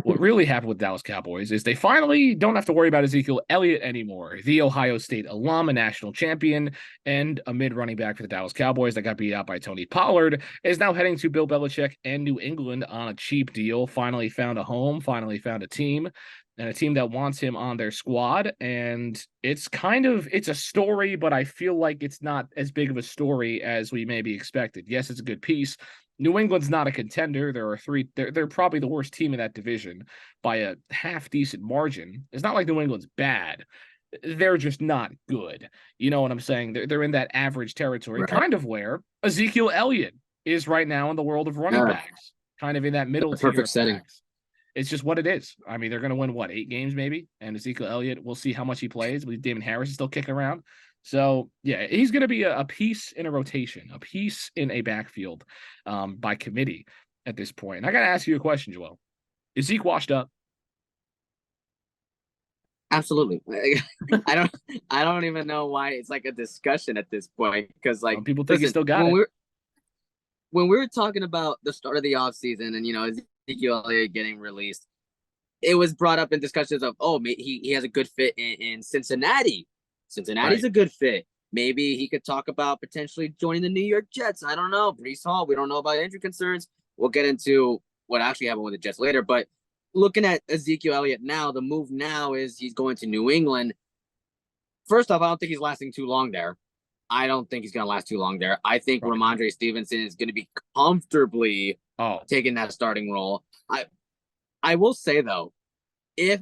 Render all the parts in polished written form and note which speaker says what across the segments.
Speaker 1: What really happened with Dallas Cowboys is they finally don't have to worry about Ezekiel Elliott anymore. The Ohio State alum, a national champion, and a mid-running back for the Dallas Cowboys that got beat out by Tony Pollard, is now heading to Bill Belichick and New England on a cheap deal. Finally found a home, finally found a team, and a team that wants him on their squad. And it's a story, but I feel like it's not as big of a story as we maybe expected. Yes, it's a good piece. New England's not a contender. They're probably the worst team in that division by a half decent margin. It's not like New England's bad. They're just not good. You know what I'm saying? They're in that average territory,
Speaker 2: Right.
Speaker 1: kind of where Ezekiel Elliott is right now in the world of running
Speaker 2: Yeah,
Speaker 1: backs, kind of in that middle
Speaker 2: the
Speaker 1: tier
Speaker 2: perfect
Speaker 1: of
Speaker 2: setting.
Speaker 1: backs. It's just what it is. I mean, they're going to win, 8 games maybe? And Ezekiel Elliott, we'll see how much he plays. But Damon Harris is still kicking around. So, yeah, he's going to be a piece in a rotation, a piece in a backfield by committee at this point. And I got to ask you a question, Joel. Is Zeke washed up?
Speaker 2: Absolutely. I don't I don't even know why it's like a discussion at this point because
Speaker 1: Some
Speaker 2: like
Speaker 1: people think he
Speaker 2: listen,
Speaker 1: still got it.
Speaker 2: when we were talking about the start of the offseason and Ezekiel Elliott getting released, it was brought up in discussions of he has a good fit in Cincinnati. Cincinnati's
Speaker 1: Right.
Speaker 2: a good fit. Maybe he could talk about potentially joining the New York Jets. I don't know. Brees Hall. We don't know about injury concerns. We'll get into what actually happened with the Jets later. But looking at Ezekiel Elliott now, the move now is he's going to New England. First off, I don't think he's lasting too long there. I don't think he's going to last too long there. I think
Speaker 1: Probably not.
Speaker 2: Ramondre Stevenson is going to be comfortably
Speaker 1: Oh,
Speaker 2: taking that starting role. I will say though, if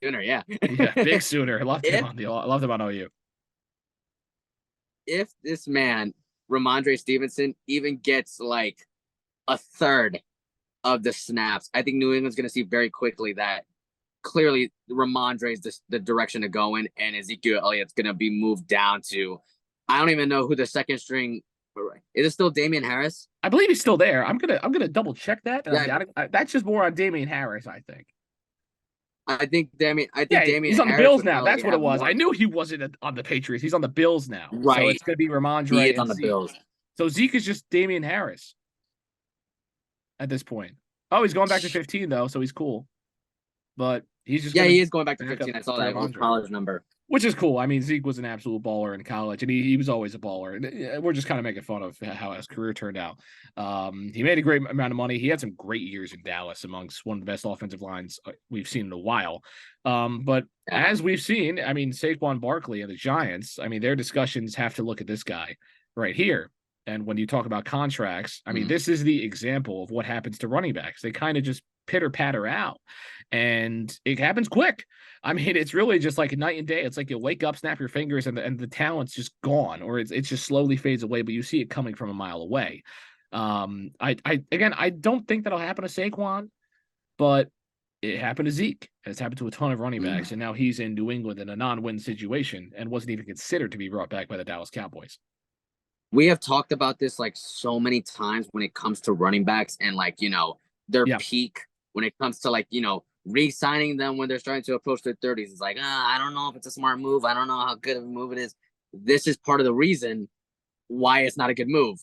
Speaker 2: sooner, yeah.
Speaker 1: yeah, big Sooner. I loved him
Speaker 2: if
Speaker 1: on I loved him on OU.
Speaker 2: if this man Ramondre Stevenson even gets like a third of the snaps, I think New England's going to see very quickly that clearly Ramondre is the direction to go in, and Ezekiel Elliott's going to be moved down to. I don't even know who the second string is. It still Damian Harris?
Speaker 1: I believe he's still there. I'm gonna double check that.
Speaker 2: Yeah,
Speaker 1: That's just more on Damian Harris, I think.
Speaker 2: I think
Speaker 1: Yeah, he's
Speaker 2: Damian
Speaker 1: on the
Speaker 2: Harris
Speaker 1: Bills
Speaker 2: would
Speaker 1: now.
Speaker 2: probably
Speaker 1: That's what it
Speaker 2: have
Speaker 1: was. I
Speaker 2: more.
Speaker 1: knew he wasn't on the Patriots. He's on the Bills now. So
Speaker 2: Right,
Speaker 1: it's gonna be
Speaker 2: he
Speaker 1: Ramondre
Speaker 2: is
Speaker 1: and
Speaker 2: on the
Speaker 1: Zeke.
Speaker 2: Bills.
Speaker 1: So Zeke is just Damian Harris at this point. Oh, he's going back to 15 though, so he's cool. But he's just
Speaker 2: Yeah,
Speaker 1: gonna
Speaker 2: he is going back to
Speaker 1: back
Speaker 2: 15.
Speaker 1: up
Speaker 2: I saw
Speaker 1: for
Speaker 2: that old
Speaker 1: Ramondre,
Speaker 2: college number.
Speaker 1: which is cool. I mean, Zeke was an absolute baller in college, and he was always a baller. And we're just kind of making fun of how his career turned out. He made a great amount of money. He had some great years in Dallas, amongst one of the best offensive lines we've seen in a while. But
Speaker 2: Yeah.
Speaker 1: as we've seen, I mean, Saquon Barkley and the Giants, I mean, their discussions have to look at this guy right here. And when you talk about contracts, I mean, this is the example of what happens to running backs. They kind of just pitter patter out, and it happens quick. I mean, it's really just like a night and day. It's like you wake up, snap your fingers, and the talent's just gone, or it just slowly fades away, but you see it coming from a mile away. I don't think that'll happen to Saquon, but it happened to Zeke, and it's happened to a ton of running backs, and now he's in New England in a non-win situation and wasn't even considered to be brought back by the Dallas Cowboys.
Speaker 2: We have talked about this like so many times when it comes to running backs and like, their
Speaker 1: Yeah,
Speaker 2: peak when it comes to like, re-signing them when they're starting to approach their 30s. It's like, I don't know if it's a smart move. I don't know how good of a move it is. This is part of the reason why it's not a good move.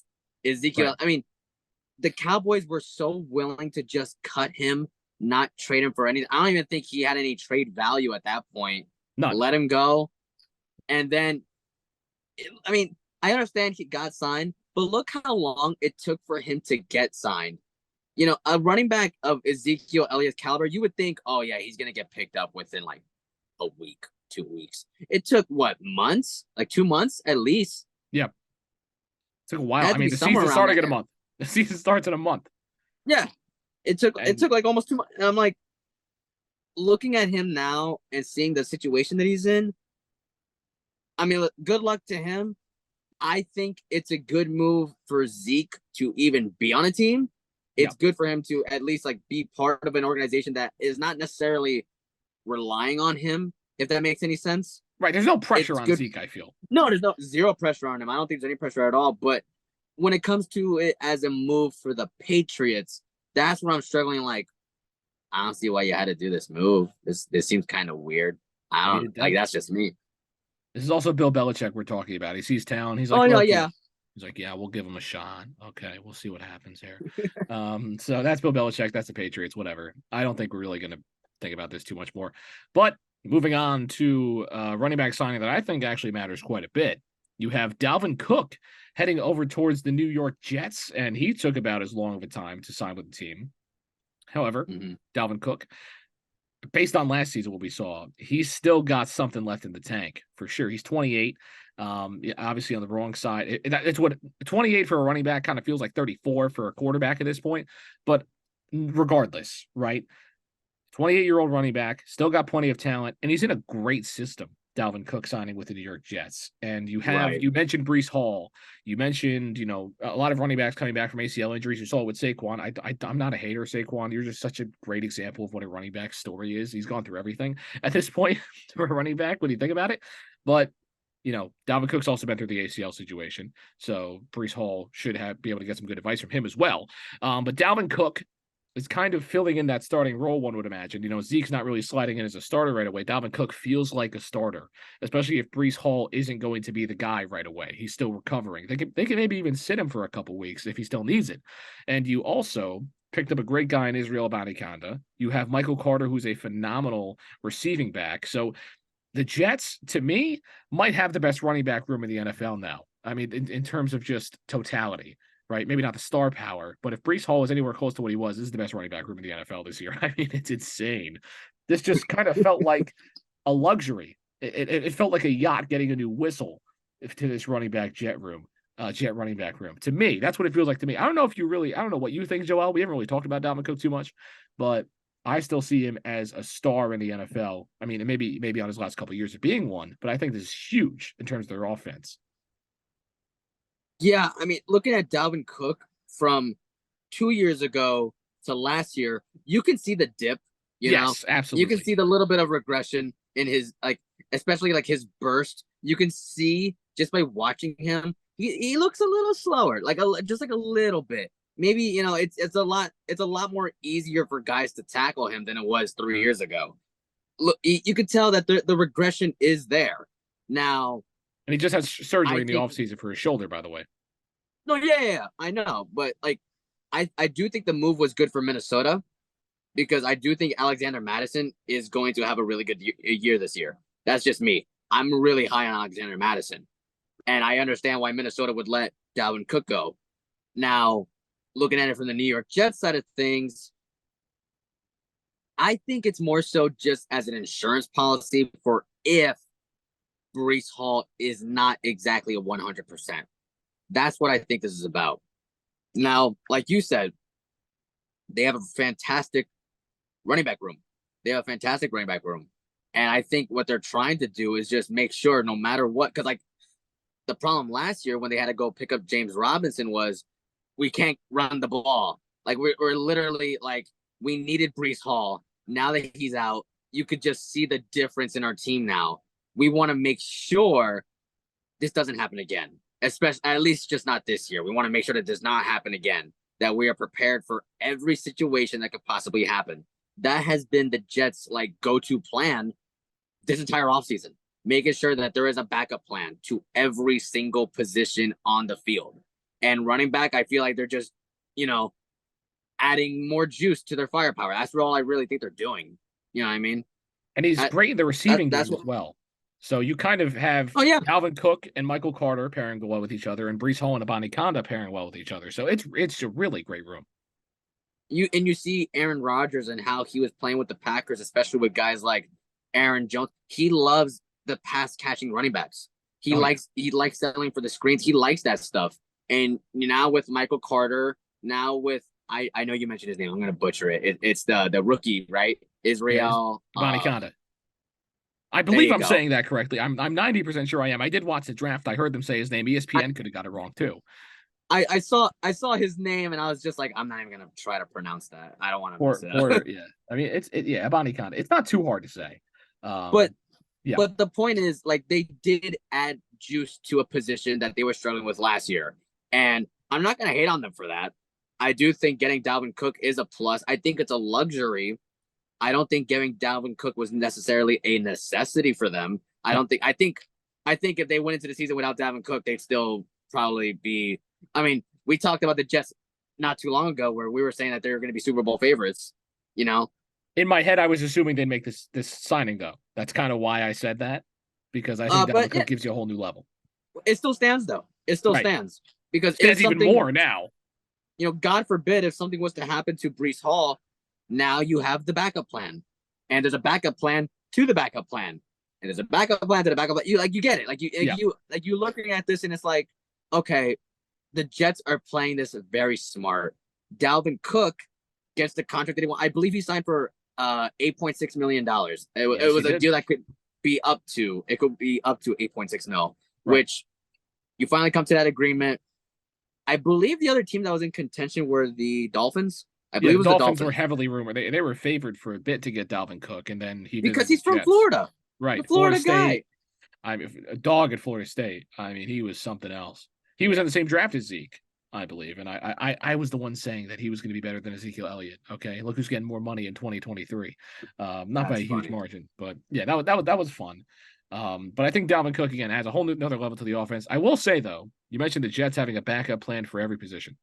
Speaker 1: right.
Speaker 2: Ezekiel, I mean, the Cowboys were so willing to just cut him, not trade him for anything. I don't even think he had any trade value at that point.
Speaker 1: None.
Speaker 2: Let him go. And then, I mean, I understand he got signed, but look how long it took for him to get signed. A running back of Ezekiel Elliott's caliber, you would think, oh yeah, he's gonna get picked up within like a week, 2 weeks. It took what, months? Like 2 months at least.
Speaker 1: Yeah, it took a
Speaker 2: It
Speaker 1: while.
Speaker 2: had
Speaker 1: I
Speaker 2: to
Speaker 1: mean,
Speaker 2: be
Speaker 1: the
Speaker 2: somewhere
Speaker 1: season
Speaker 2: around
Speaker 1: started
Speaker 2: that.
Speaker 1: in a month. The season starts in a month,
Speaker 2: Yeah, it
Speaker 1: and
Speaker 2: took like almost 2 months. And I'm like looking at him now and seeing the situation that he's in. I mean, good luck to him. I think it's a good move for Zeke to even be on a team.
Speaker 1: yeah,
Speaker 2: It's good for him to at least like be part of an organization that is not necessarily relying on him, if that makes any sense.
Speaker 1: right. There's no pressure
Speaker 2: It's
Speaker 1: on
Speaker 2: good.
Speaker 1: Zeke, I feel.
Speaker 2: No, there's no zero pressure on him. I don't think there's any pressure at all. But when it comes to it as a move for the Patriots, that's where I'm struggling. Like, I don't see why you had to do this move. This seems kind of weird.
Speaker 1: I
Speaker 2: I
Speaker 1: mean,
Speaker 2: don't like that's just me.
Speaker 1: this is also Bill Belichick we're talking about. He sees talent. He's
Speaker 2: Oh
Speaker 1: like,
Speaker 2: no,
Speaker 1: look,
Speaker 2: yeah.
Speaker 1: He's like, yeah, we'll give him a shot. Okay, we'll see what happens here. So that's Bill Belichick. That's the Patriots. Whatever. I don't think we're really going to think about this too much more. But moving on to running back signing that I think actually matters quite a bit. You have Dalvin Cook heading over towards the New York Jets, and he took about as long of a time to sign with the team. However, Dalvin Cook, based on last season, what we saw, he's still got something left in the tank for sure. He's 28. Obviously on the wrong side. It's what 28 for a running back kind of feels like 34 for a quarterback at this point. But regardless, right? 28-year-old running back, still got plenty of talent, and he's in a great system. Dalvin Cook signing with the New York Jets. And you mentioned Breece Hall. You mentioned, a lot of running backs coming back from ACL injuries. You saw it with Saquon. I'm not a hater of Saquon. You're just such a great example of what a running back story is. He's gone through everything at this point for a running back when you think about it. But, Dalvin Cook's also been through the ACL situation. So Breece Hall should be able to get some good advice from him as well. But Dalvin Cook is kind of filling in that starting role, one would imagine. Zeke's not really sliding in as a starter right away. Dalvin Cook feels like a starter, especially if Breece Hall isn't going to be the guy right away. He's still recovering. They can maybe even sit him for a couple weeks if he still needs it. And you also picked up a great guy in Israel Abanikanda. You have Michael Carter, who's a phenomenal receiving back. So the Jets, to me, might have the best running back room in the NFL now. I mean, in terms of just totality. Right? Maybe not the star power, but if Breece Hall is anywhere close to what he was, this is the best running back room in the NFL this year. I mean, it's insane. This just kind of felt like a luxury. It felt like a yacht getting a new whistle to this running back jet running back room. To me, that's what it feels like to me. I don't know what you think, Joel. We haven't really talked about Dalvin Cook too much, but I still see him as a star in the NFL. I mean, maybe on his last couple of years of being one, but I think this is huge in terms of their offense.
Speaker 2: Yeah, I mean, looking at Dalvin Cook from 2 years ago to last year, you can see the dip.
Speaker 1: Yes, absolutely.
Speaker 2: You can see the little bit of regression in his, especially his burst. You can see just by watching him, he looks a little slower, just a little bit. Maybe it's a lot more easier for guys to tackle him than it was 3 years ago. Look, you could tell that the regression is there now.
Speaker 1: And he just had surgery in the offseason for his shoulder, by the way.
Speaker 2: No, yeah, I know. But I do think the move was good for Minnesota because I do think Alexander Mattison is going to have a really good year this year. That's just me. I'm really high on Alexander Mattison. And I understand why Minnesota would let Dalvin Cook go. Now, looking at it from the New York Jets side of things, I think it's more so just as an insurance policy for if Breece Hall is not exactly a 100%. That's what I think this is about. Now, like you said, they have a fantastic running back room. And I think what they're trying to do is just make sure no matter what, because the problem last year when they had to go pick up James Robinson was we can't run the ball. We're literally we needed Breece Hall. Now that he's out, you could just see the difference in our team now. We want to make sure this doesn't happen again, especially at least just not this year. We want to make sure that does not happen again, that we are prepared for every situation that could possibly happen. That has been the Jets' go-to plan this entire offseason, making sure that there is a backup plan to every single position on the field. And running back, I feel like they're just, adding more juice to their firepower. That's all I really think they're doing. You know what I mean?
Speaker 1: And he's great in the receiving game as well. So you kind of have Dalvin Cook and Michael Carter pairing well with each other, and Breece Hall and Abanikanda pairing well with each other. So it's a really great room.
Speaker 2: You see Aaron Rodgers and how he was playing with the Packers, especially with guys like Aaron Jones. He loves the pass catching running backs. He likes settling for the screens. He likes that stuff. And now with Michael Carter, now with I know you mentioned his name. I'm gonna butcher it. It's the rookie, right? Israel
Speaker 1: Abanikanda. I believe I'm saying that correctly. I'm 90% sure I am. I did watch the draft. I heard them say his name. ESPN could have got it wrong too.
Speaker 2: I saw his name and I was just like, I'm not even gonna try to pronounce that. I don't want to mess it up.
Speaker 1: Yeah. I mean, Abanikanda. It's not too hard to say.
Speaker 2: But the point is, they did add juice to a position that they were struggling with last year, and I'm not gonna hate on them for that. I do think getting Dalvin Cook is a plus. I think it's a luxury. I don't think getting Dalvin Cook was necessarily a necessity for them. I think if they went into the season without Dalvin Cook, they'd still probably be. I mean, we talked about the Jets not too long ago, where we were saying that they were going to be Super Bowl favorites. You know,
Speaker 1: In my head, I was assuming they'd make this signing though. That's kind of why I said that, because I think Dalvin
Speaker 2: but yeah,
Speaker 1: Cook gives you a whole new level.
Speaker 2: it still stands though. It still
Speaker 1: Right.
Speaker 2: stands because if
Speaker 1: Stands even
Speaker 2: something,
Speaker 1: more now.
Speaker 2: God forbid, if something was to happen to Brees Hall, now you have the backup plan, and there's a backup plan to the backup plan, and there's a backup plan to the backup plan. You get it.
Speaker 1: Yeah.
Speaker 2: You looking at this, and it's like, okay, the Jets are playing this very smart. Dalvin Cook gets the contract that he wants. I believe he signed for $8.6 million. It was a deal that could be up to. It could be up to 8.6 mil,
Speaker 1: Right.
Speaker 2: which you finally come to that agreement. I believe the other team that was in contention were the Dolphins. I believe it was the
Speaker 1: Dolphins
Speaker 2: Dolphins
Speaker 1: were heavily rumored. They were favored for a bit to get Dalvin Cook, and then he
Speaker 2: because
Speaker 1: visited
Speaker 2: he's
Speaker 1: the
Speaker 2: from
Speaker 1: Jets.
Speaker 2: Florida.
Speaker 1: Right,
Speaker 2: The Florida guy.
Speaker 1: State. I mean, a dog at Florida State. I mean, he was something else. He was in the same draft as Zeke, I believe, and I was the one saying that he was going to be better than Ezekiel Elliott. Okay, look who's getting more money in 2023, not by a huge margin, but yeah, that was fun. But I think Dalvin Cook again has a whole another level to the offense. I will say though, you mentioned the Jets having a backup plan for every position,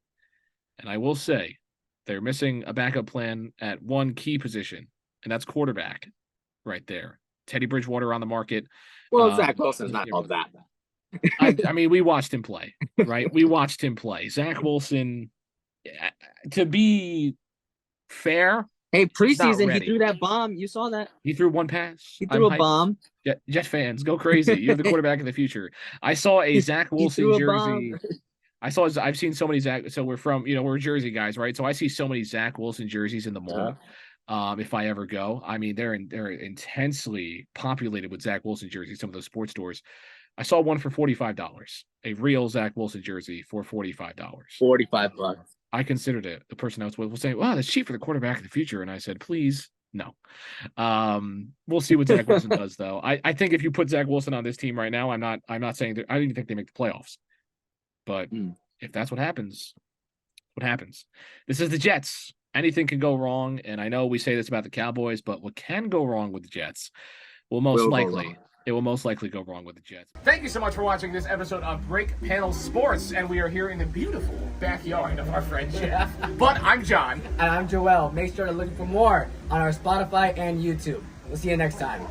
Speaker 1: and I will say they're missing a backup plan at one key position, and that's quarterback, right there. Teddy Bridgewater on the market.
Speaker 2: Well, Zach Wilson's not all that.
Speaker 1: I mean, we watched him play, right? We watched him play. Zach Wilson, to be fair,
Speaker 2: hey, preseason, he threw that bomb. You saw that?
Speaker 1: He threw one pass.
Speaker 2: He threw a bomb.
Speaker 1: Jet fans, go crazy. You're the quarterback of the future. I saw a Zach Wilson jersey. I've seen so many Zach. So we're Jersey guys, right? So I see so many Zach Wilson jerseys in the mall. If I ever go, I mean, they're intensely populated with Zach Wilson jerseys. Some of those sports stores. I saw one for $45. A real Zach Wilson jersey for $45.
Speaker 2: $45.
Speaker 1: I considered it. The person I was with was saying, "Wow, that's cheap for the quarterback of the future," and I said, "Please, no." We'll see what Zach Wilson does, though. I think if you put Zach Wilson on this team right now, I'm not saying that I don't even think they make the playoffs. But if that's what happens, what happens? This is the Jets. Anything can go wrong, and I know we say this about the Cowboys, but what can go wrong with the Jets will most likely go wrong with the Jets. Thank you so much for watching this episode of Break Panel Sports, and we are here in the beautiful backyard of our friend Jeff. But I'm John.
Speaker 3: And I'm Joel. Make sure to look for more on our Spotify and YouTube. We'll see you next time.